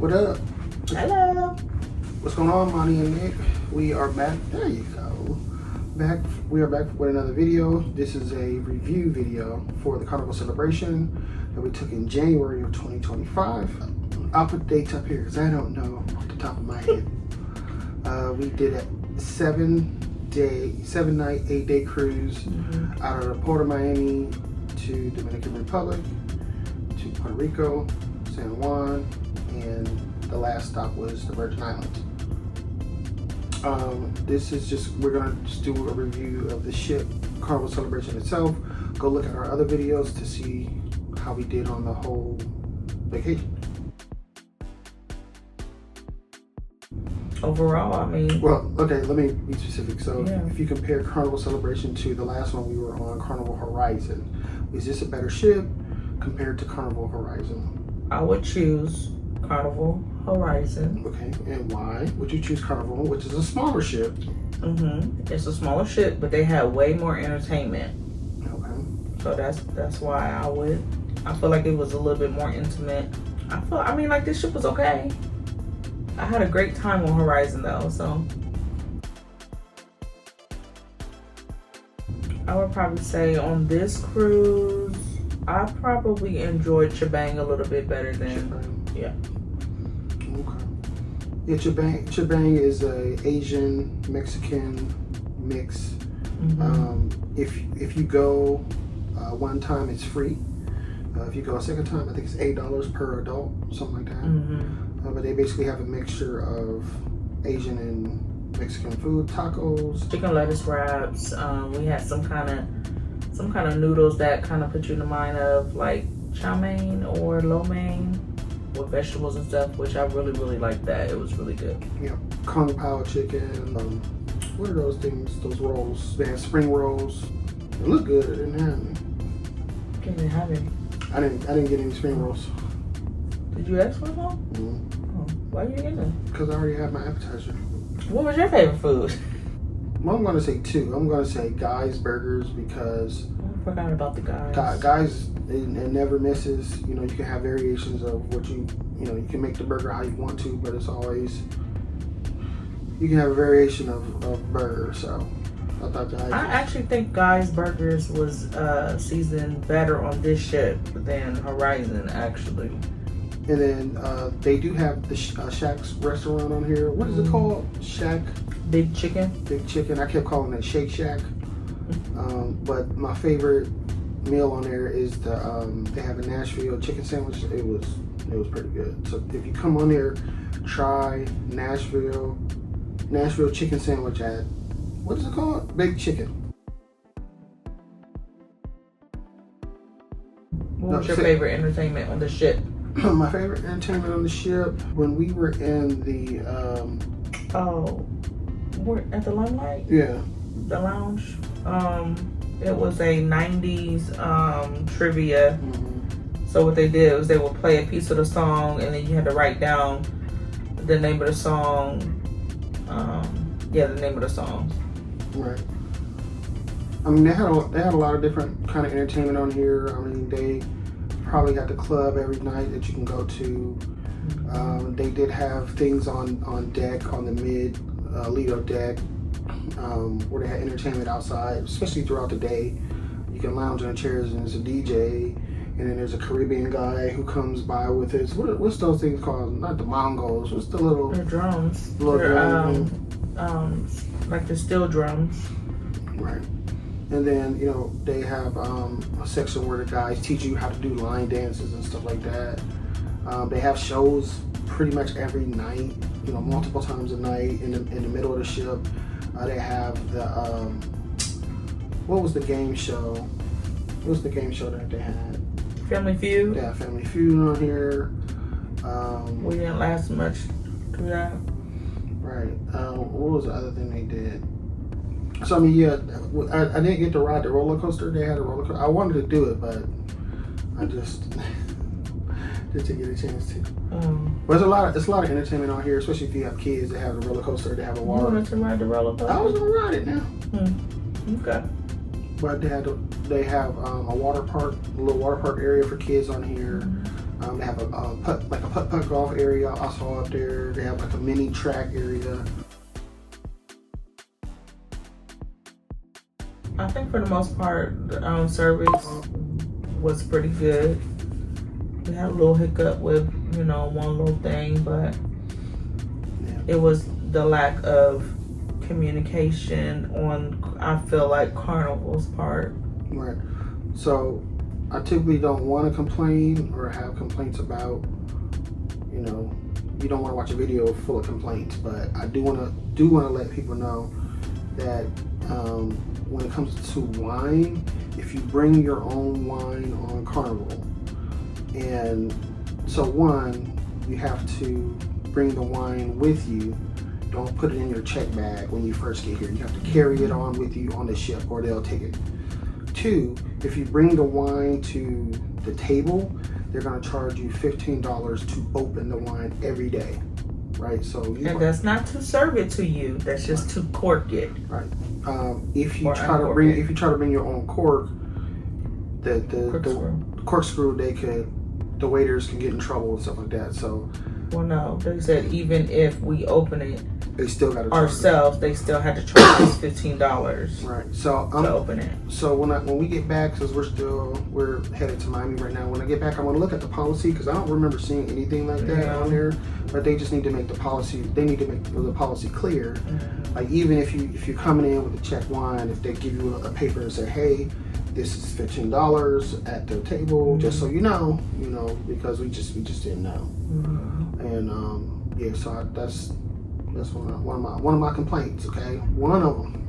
What up? Hello. What's going on, Monty and Nick? We are back. There you go. We are back with another video. This is a review video for the Carnival Celebration that we took in January of 2025. I'll put dates up here because I don't know off the top of my head. We did a 7-night, 8-day cruise out of the Port of Miami to Dominican Republic, to Puerto Rico, San Juan, and the last stop was the Virgin Islands. We're gonna just do a review of the ship, Carnival Celebration itself. Go look at our other videos to see how we did on the whole vacation. Overall, I mean... Well, okay, let me be specific. So yeah. If you compare Carnival Celebration to the last one we were on, Carnival Horizon, is this a better ship compared to Carnival Horizon? I would choose Carnival Horizon. Okay, and why would you choose Carnival, which is a smaller ship? It's a smaller ship, but they had way more entertainment. Okay. So that's why I feel like it was a little bit more intimate. This ship was okay. I had a great time on Horizon though, so I would probably say on this cruise, I probably enjoyed Chibang a little bit better than yeah. Okay. Yeah, Chibang is a Asian Mexican mix. If you go one time, it's free. If you go a second time, I think it's $8 per adult, something like that. But they basically have a mixture of Asian and Mexican food, tacos, chicken lettuce wraps. We had some kind of noodles that kind of put you in the mind of like chow mein or lo mein with vegetables and stuff, which I really liked that. It was really good. Yeah, Kung Pao chicken. What are those things? Those rolls? They had spring rolls. They look good. I didn't have any. Can you have any? I didn't get any spring rolls. Did you ask for them? Why you get them? Because I already had my appetizer. What was your favorite food? Well, I'm going to say two. I'm going to say Guy's Burgers because I forgot about the Guys. Guy's, it never misses. You know, you can have variations of what you can make the burger how you want to, but it's always, you can have a variation of burger. So I thought that I actually think Guy's Burgers was seasoned better on this ship than Horizon, actually. And then they do have the Shack's restaurant on here. What is it called? Shack? Big Chicken? Big Chicken. I kept calling it Shake Shack. But my favorite meal on there is they have a Nashville chicken sandwich. It was pretty good. So if you come on there, try Nashville chicken sandwich at, what is it called? Big Chicken. What was your favorite entertainment on the ship? My favorite entertainment on the ship, when we were in the we're at the Limelight? Yeah. The lounge. It was a 90s trivia. So what they did was they would play a piece of the song and then you had to write down the name of the song. The name of the song. Right. I mean, they had a lot of different kind of entertainment on here. I mean, they probably got the club every night that you can go to. They did have things on deck, on the Lido deck, where they had entertainment outside, especially throughout the day. You can lounge in the chairs and there's a DJ, and then there's a Caribbean guy who comes by with his, what's those things called? Not the bongos, what's the little... They're drums. Little like the steel drums. Right. And then, they have a section where the guys teach you how to do line dances and stuff like that. They have shows pretty much every night, multiple times a night in the middle of the ship. They have the, what was the game show? What was the game show that they had? Family Feud? Yeah, Family Feud on here. We didn't last much through that. Right. What was the other thing they did? So, I mean, yeah, I didn't get to ride the roller coaster. They had a roller coaster. I wanted to do it, but I just didn't get a chance to. But it's a lot of entertainment on here, especially if you have kids. They have the roller coaster. They have a water. You wanted to ride the roller coaster? I was gonna ride it now. Okay. But they have a water park, a little water park area for kids on here. They have a putt golf area also up there. They have like a mini track area. I think for the most part, the service was pretty good. We had a little hiccup with, one little thing, but it was the lack of communication on, I feel like, Carnival's part. Right. So I typically don't want to complain or have complaints about, you don't want to watch a video full of complaints, but I do want to let people know that when it comes to wine, if you bring your own wine on Carnival, and so one, you have to bring the wine with you. Don't put it in your check bag when you first get here. You have to carry it on with you on the ship, or they'll take it. Two, if you bring the wine to the table, they're going to charge you $15 to open the wine every day, right? So and that's not to serve it to you. That's just to cork it. Right. If you try to bring your own cork, the corkscrew, the waiters can get in trouble and stuff like that. So. Well, no, they said even if we open it, they still got to ourselves. They still had to charge us $15. Right. So to open it. So when we get back, because we're headed to Miami right now. When I get back, I'm gonna look at the policy because I don't remember seeing anything like that on there. But they just need to make the policy. They need to make the policy clear. Mm-hmm. Like even if you're coming in with a check wine, if they give you a paper and say, hey, this is $15 at the table, mm-hmm. just so you know, because we just didn't know. Mm-hmm. And so that's one of my complaints. Okay, one of them.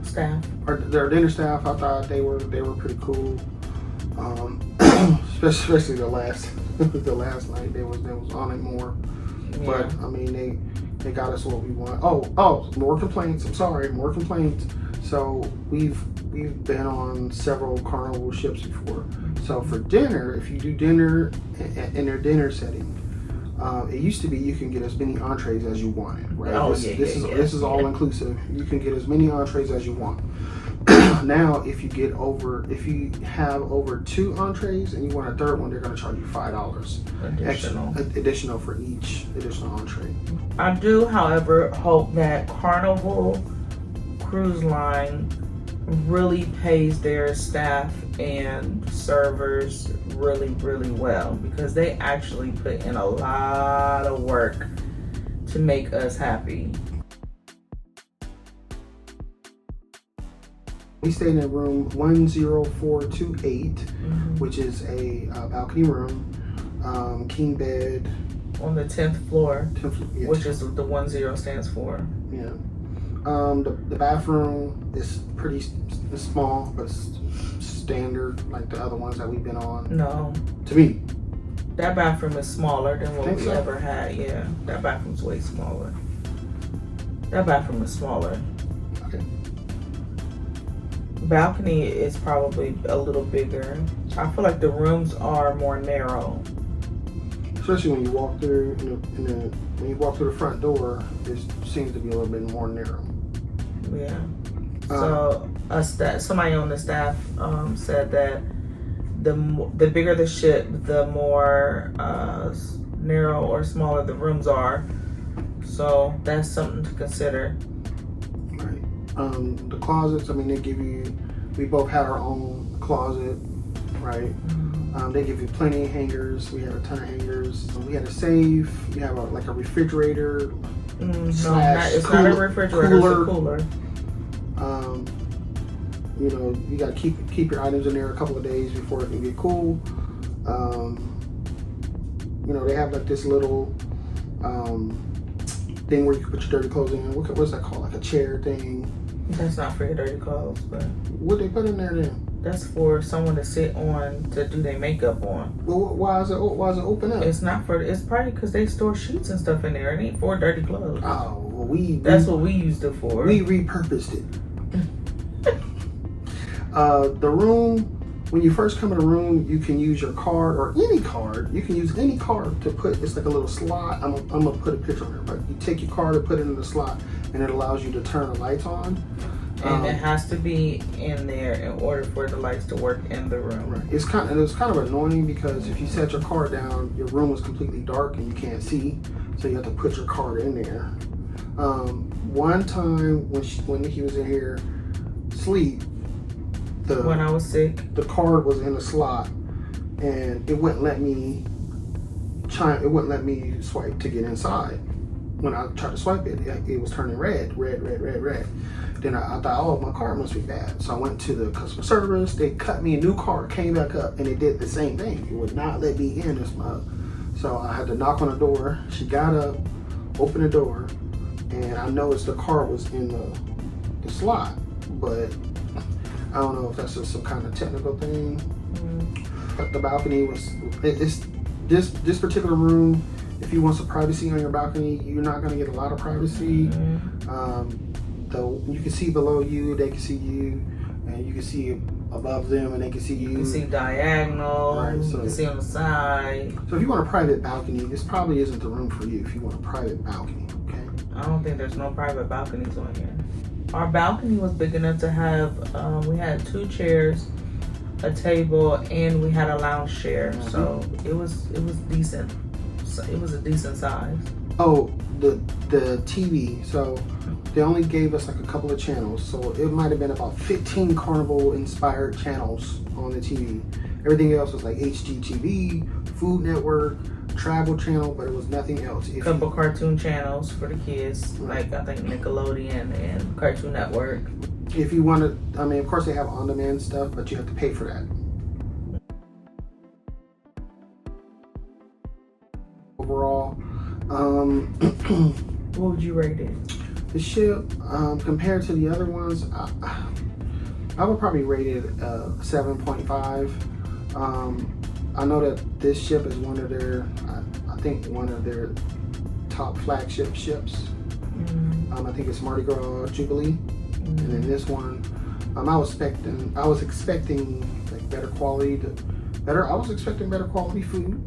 Staff. Their dinner staff, I thought they were pretty cool. Especially the last night, they was on it more. Yeah. But I mean, they got us what we want. Oh, more complaints. I'm sorry, more complaints. So we've been on several Carnival ships before. So for dinner, if you do dinner in their dinner setting, it used to be you can get as many entrees as you wanted, right? This is all inclusive. You can get as many entrees as you want. Now, if you have over 2 entrees and you want a third one, they're going to charge you $5 additional for each additional entree. I do, however, hope that Carnival Cruise Line really pays their staff and servers really, really well, because they actually put in a lot of work to make us happy. We stayed in room 10428, mm-hmm. which is a balcony room, king bed. On the 10th floor, yes. Which is the 10 stands for. Yeah. The bathroom is pretty small, but standard like the other ones that we've been on. No. To me. That bathroom is smaller than what we ever had. Yeah, that bathroom's way smaller. That bathroom is smaller. Okay. Balcony is probably a little bigger. I feel like the rooms are more narrow. Especially when you walk through when you walk through the front door, it seems to be a little bit more narrow. Yeah. So somebody on the staff said that the bigger the ship, the more narrow or smaller the rooms are. So that's something to consider. Right. The closets, I mean, we both had our own closet, right? Mm-hmm. They give you plenty of hangers. We had a ton of hangers. We had a safe. We have a refrigerator. It's not a refrigerator, it's a cooler. You got to keep your items in there a couple of days before it can get cool. They have like this little thing where you can put your dirty clothes in. What's that called? Like a chair thing. That's not for your dirty clothes, but what they put in there then? That's for someone to sit on to do their makeup on. Well, why is it open up? It's not for. It's probably because they store sheets and stuff in there. It ain't for dirty clothes. Oh, well, that's what we used it for. We repurposed it. The room when you first come in the room, you can use your card or any card. You can use any card to put, it's like a little slot. I'm gonna put a picture on there, but you take your card and put it in the slot, and it allows you to turn the lights on. And it has to be in there in order for the lights to work in the room. Right. It was kind of annoying because if you set your card down, your room was completely dark and you can't see, so you have to put your card in there. One time when Nikki was in here sleep, when I was sick, the card was in a slot, and it wouldn't let me swipe to get inside. When I tried to swipe it, it was turning red. Then I thought, oh, my card must be bad. So I went to the customer service. They cut me a new card, came back up, and it did the same thing. It would not let me in this mug. So I had to knock on the door. She got up, opened the door, and I noticed the card was in the slot, but I don't know if that's just some kind of technical thing. But the balcony was, it's this particular room, if you want some privacy on your balcony, you're not going to get a lot of privacy. Though you can see below you, they can see you, and you can see above them, and they can see you. You can see diagonal, right, so, you can see on the side. So if you want a private balcony, this probably isn't the room for you if you want a private balcony, okay? I don't think there's no private balconies on here. Our balcony was big enough to have, we had 2 chairs, a table, and we had a lounge chair. So it was decent. So it was a decent size. Oh, the TV. So they only gave us like a couple of channels. So it might have been about 15 Carnival inspired channels on the TV. Everything else was like HGTV, Food Network, Travel Channel, but it was nothing else. A couple cartoon channels for the kids, like I think Nickelodeon and Cartoon Network. If you want to, I mean, of course they have on-demand stuff, but you have to pay for that. Overall, what would you rate it? The ship, compared to the other ones, I would probably rate it 7.5. I know that this ship is one of their, I think one of their top flagship ships. I think it's Mardi Gras Jubilee, and then this one, I was expecting like better quality, I was expecting better quality food.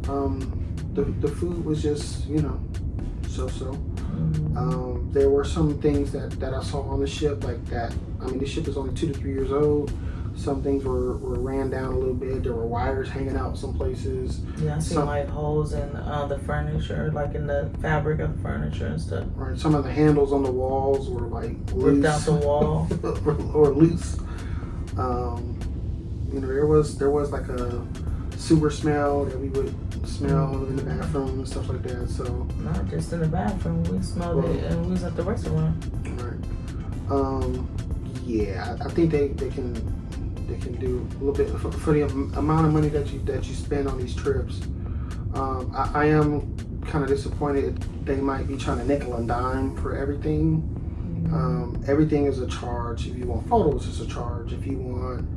The food was just, you know, so. There were some things that I saw on the ship like that. I mean, the ship is only 2 to 3 years old. Some things were ran down a little bit. There were wires hanging out some places. Yeah, I seen like holes in the furniture, like in the fabric of the furniture and stuff. Right. Some of the handles on the walls were like ripped out the wall or loose. You know, there was like a sewer smell that we would smell in the bathroom and stuff like that. So not just in the bathroom, we smelled it and we was at the restaurant. Right. Yeah, I think they can do a little bit for the amount of money that you spend on these trips. I am kind of disappointed they might be trying to nickel and dime for everything. Everything is a charge. If you want photos, it's a charge. If you want,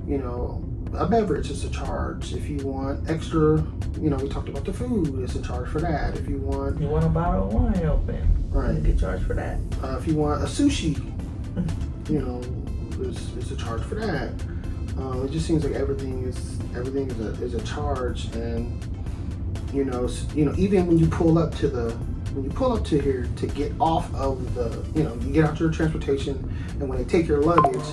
you know, a beverage, it's a charge. If you want extra, you know, we talked about the food, it's a charge for that. If you want a bottle of wine open, right, you get charged for that. If you want a sushi, you know, it's a charge for that. It just seems like everything is a charge, and you know, even when you pull up to here to get off of the, you know, you get out your transportation, and when they take your luggage,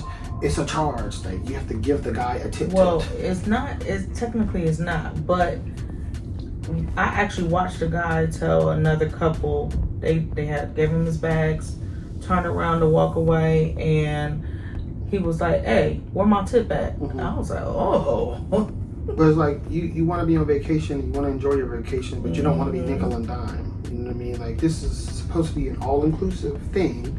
it's a charge. Like you have to give the guy a tip. Well, it's not. It's technically it's not, but I actually watched a guy tell another couple they gave him his bags, turned around to walk away, and he was like, "Hey, where my tip at?" I was like, "Oh." But it's like you want to be on vacation, you want to enjoy your vacation, but you don't want to be nickel and dime. You know what I mean? Like this is supposed to be an all-inclusive thing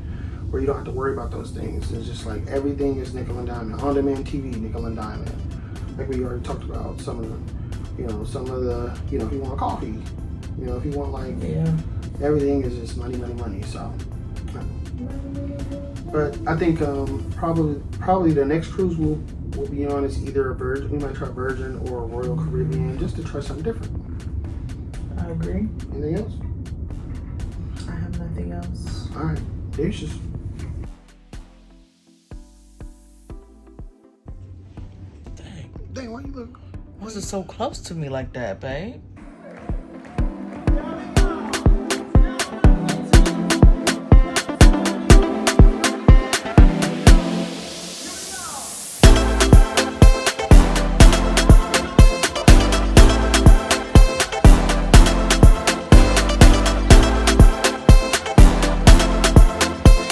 where you don't have to worry about those things. It's just like everything is nickel and dime. On-demand TV, nickel and dime. Like we already talked about some of the, you know, if you want coffee, you know, if you want like, everything is just money. So, but I think probably the next cruise we'll be on is either a Virgin. We might try Virgin or Royal Caribbean just to try something different. I agree. Anything else? I have nothing else. All right, deuces. Dang, why you look? Was it so close to me like that, babe?